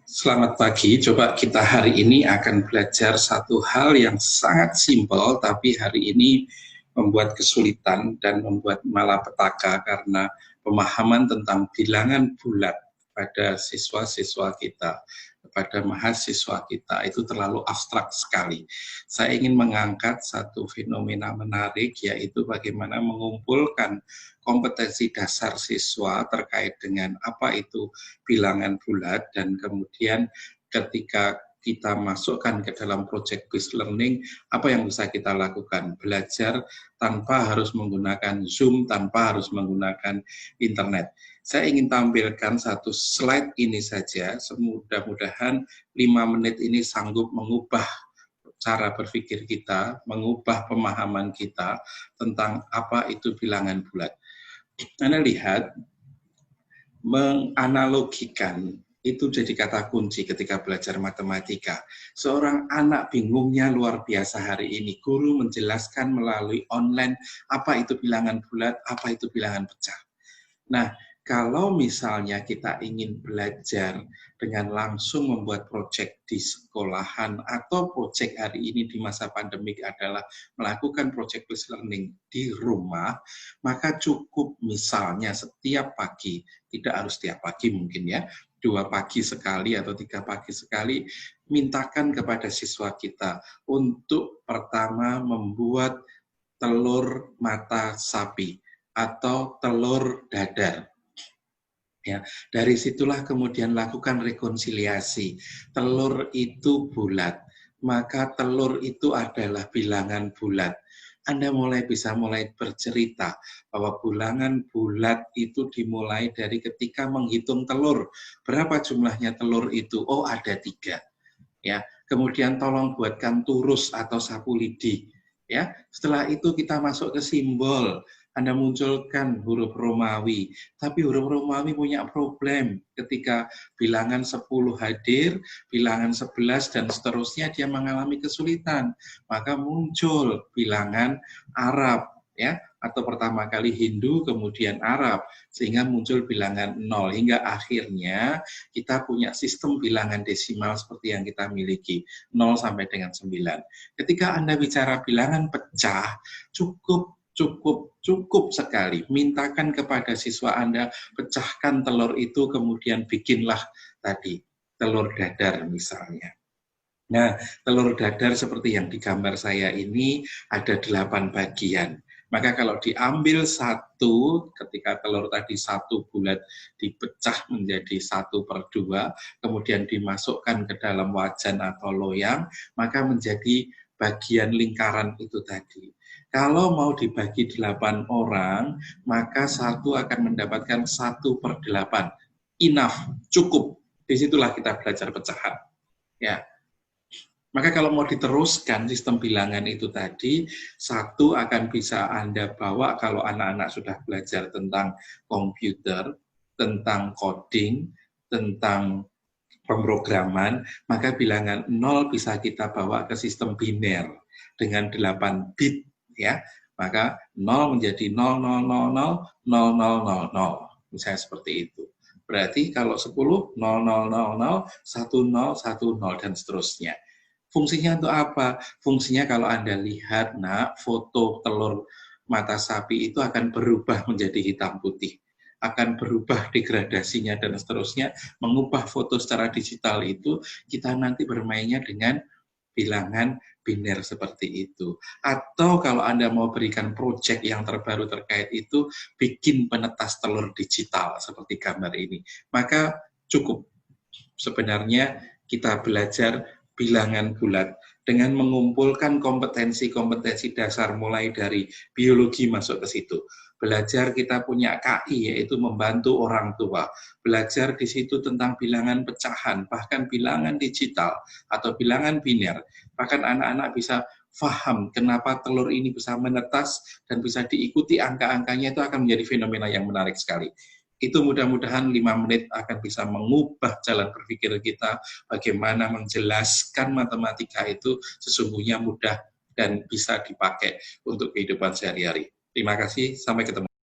Selamat pagi, coba kita hari ini akan belajar satu hal yang sangat simpel, tapi hari ini membuat kesulitan dan membuat malapetaka karena pemahaman tentang bilangan bulat pada siswa-siswa kita, kepada mahasiswa kita, itu terlalu abstrak sekali. Saya ingin mengangkat satu fenomena menarik, yaitu bagaimana mengumpulkan kompetensi dasar siswa terkait dengan apa itu bilangan bulat, dan kemudian ketika kita masukkan ke dalam project based learning, apa yang bisa kita lakukan? Belajar tanpa harus menggunakan Zoom, tanpa harus menggunakan internet. Saya ingin tampilkan satu slide ini saja, mudah-mudahan 5 menit ini sanggup mengubah cara berpikir kita, mengubah pemahaman kita tentang apa itu bilangan bulat. Anda lihat, menganalogikan itu jadi kata kunci ketika belajar matematika. Seorang anak bingungnya luar biasa hari ini. Guru menjelaskan melalui online apa itu bilangan bulat, apa itu bilangan pecah. Nah, kalau misalnya kita ingin belajar dengan langsung membuat proyek di sekolahan atau proyek hari ini di masa pandemik adalah melakukan project based learning di rumah, maka cukup misalnya setiap pagi, tidak harus setiap pagi mungkin ya, 2 pagi sekali atau 3 pagi sekali, mintakan kepada siswa kita untuk pertama membuat telur mata sapi atau telur dadar. Ya, dari situlah kemudian lakukan rekonsiliasi. Telur itu bulat, maka telur itu adalah bilangan bulat. Anda bisa mulai bercerita bahwa bilangan bulat itu dimulai dari ketika menghitung telur. Berapa jumlahnya telur itu? Oh, ada 3. Ya, kemudian tolong buatkan turus atau sapu lidi. Ya, setelah itu kita masuk ke simbol. Anda munculkan huruf Romawi, tapi huruf Romawi punya problem ketika bilangan 10 hadir, bilangan 11 dan seterusnya dia mengalami kesulitan. Maka muncul bilangan Arab, ya, atau pertama kali Hindu kemudian Arab, sehingga muncul bilangan 0 hingga akhirnya kita punya sistem bilangan desimal seperti yang kita miliki, 0 sampai dengan 9. Ketika Anda bicara bilangan pecah, cukup sekali. Mintakan kepada siswa Anda, pecahkan telur itu, kemudian bikinlah tadi telur dadar misalnya. Nah, telur dadar seperti yang di gambar saya ini ada 8 bagian. Maka kalau diambil 1, ketika telur tadi 1 bulat dipecah menjadi 1/2, kemudian dimasukkan ke dalam wajan atau loyang, maka menjadi bagian lingkaran itu tadi. Kalau mau dibagi 8 orang, maka 1 akan mendapatkan 1/8. Enough, cukup. Disitulah kita belajar pecahan. Ya. Maka kalau mau diteruskan sistem bilangan itu tadi, 1 akan bisa Anda bawa kalau anak-anak sudah belajar tentang komputer, tentang coding, tentang pemrograman, maka bilangan 0 bisa kita bawa ke sistem biner dengan 8 bit, ya. Maka 0 menjadi 00000000, misalnya seperti itu. Berarti kalau 10, 0000, 1010 dan seterusnya. Fungsinya untuk apa? Fungsinya kalau Anda lihat, nak, foto telur mata sapi itu akan berubah menjadi hitam putih, akan berubah degradasinya dan seterusnya, mengubah foto secara digital itu, kita nanti bermainnya dengan bilangan biner seperti itu. Atau kalau Anda mau berikan proyek yang terbaru terkait itu, bikin penetas telur digital seperti gambar ini. Maka cukup sebenarnya kita belajar bilangan bulat dengan mengumpulkan kompetensi-kompetensi dasar mulai dari biologi masuk ke situ. Belajar kita punya KI, yaitu membantu orang tua. Belajar di situ tentang bilangan pecahan, bahkan bilangan digital atau bilangan biner. Bahkan anak-anak bisa paham kenapa telur ini bisa menetas dan bisa diikuti angka-angkanya, itu akan menjadi fenomena yang menarik sekali. Itu mudah-mudahan 5 menit akan bisa mengubah jalan berpikir kita, bagaimana menjelaskan matematika itu sesungguhnya mudah dan bisa dipakai untuk kehidupan sehari-hari. Terima kasih, sampai ketemu.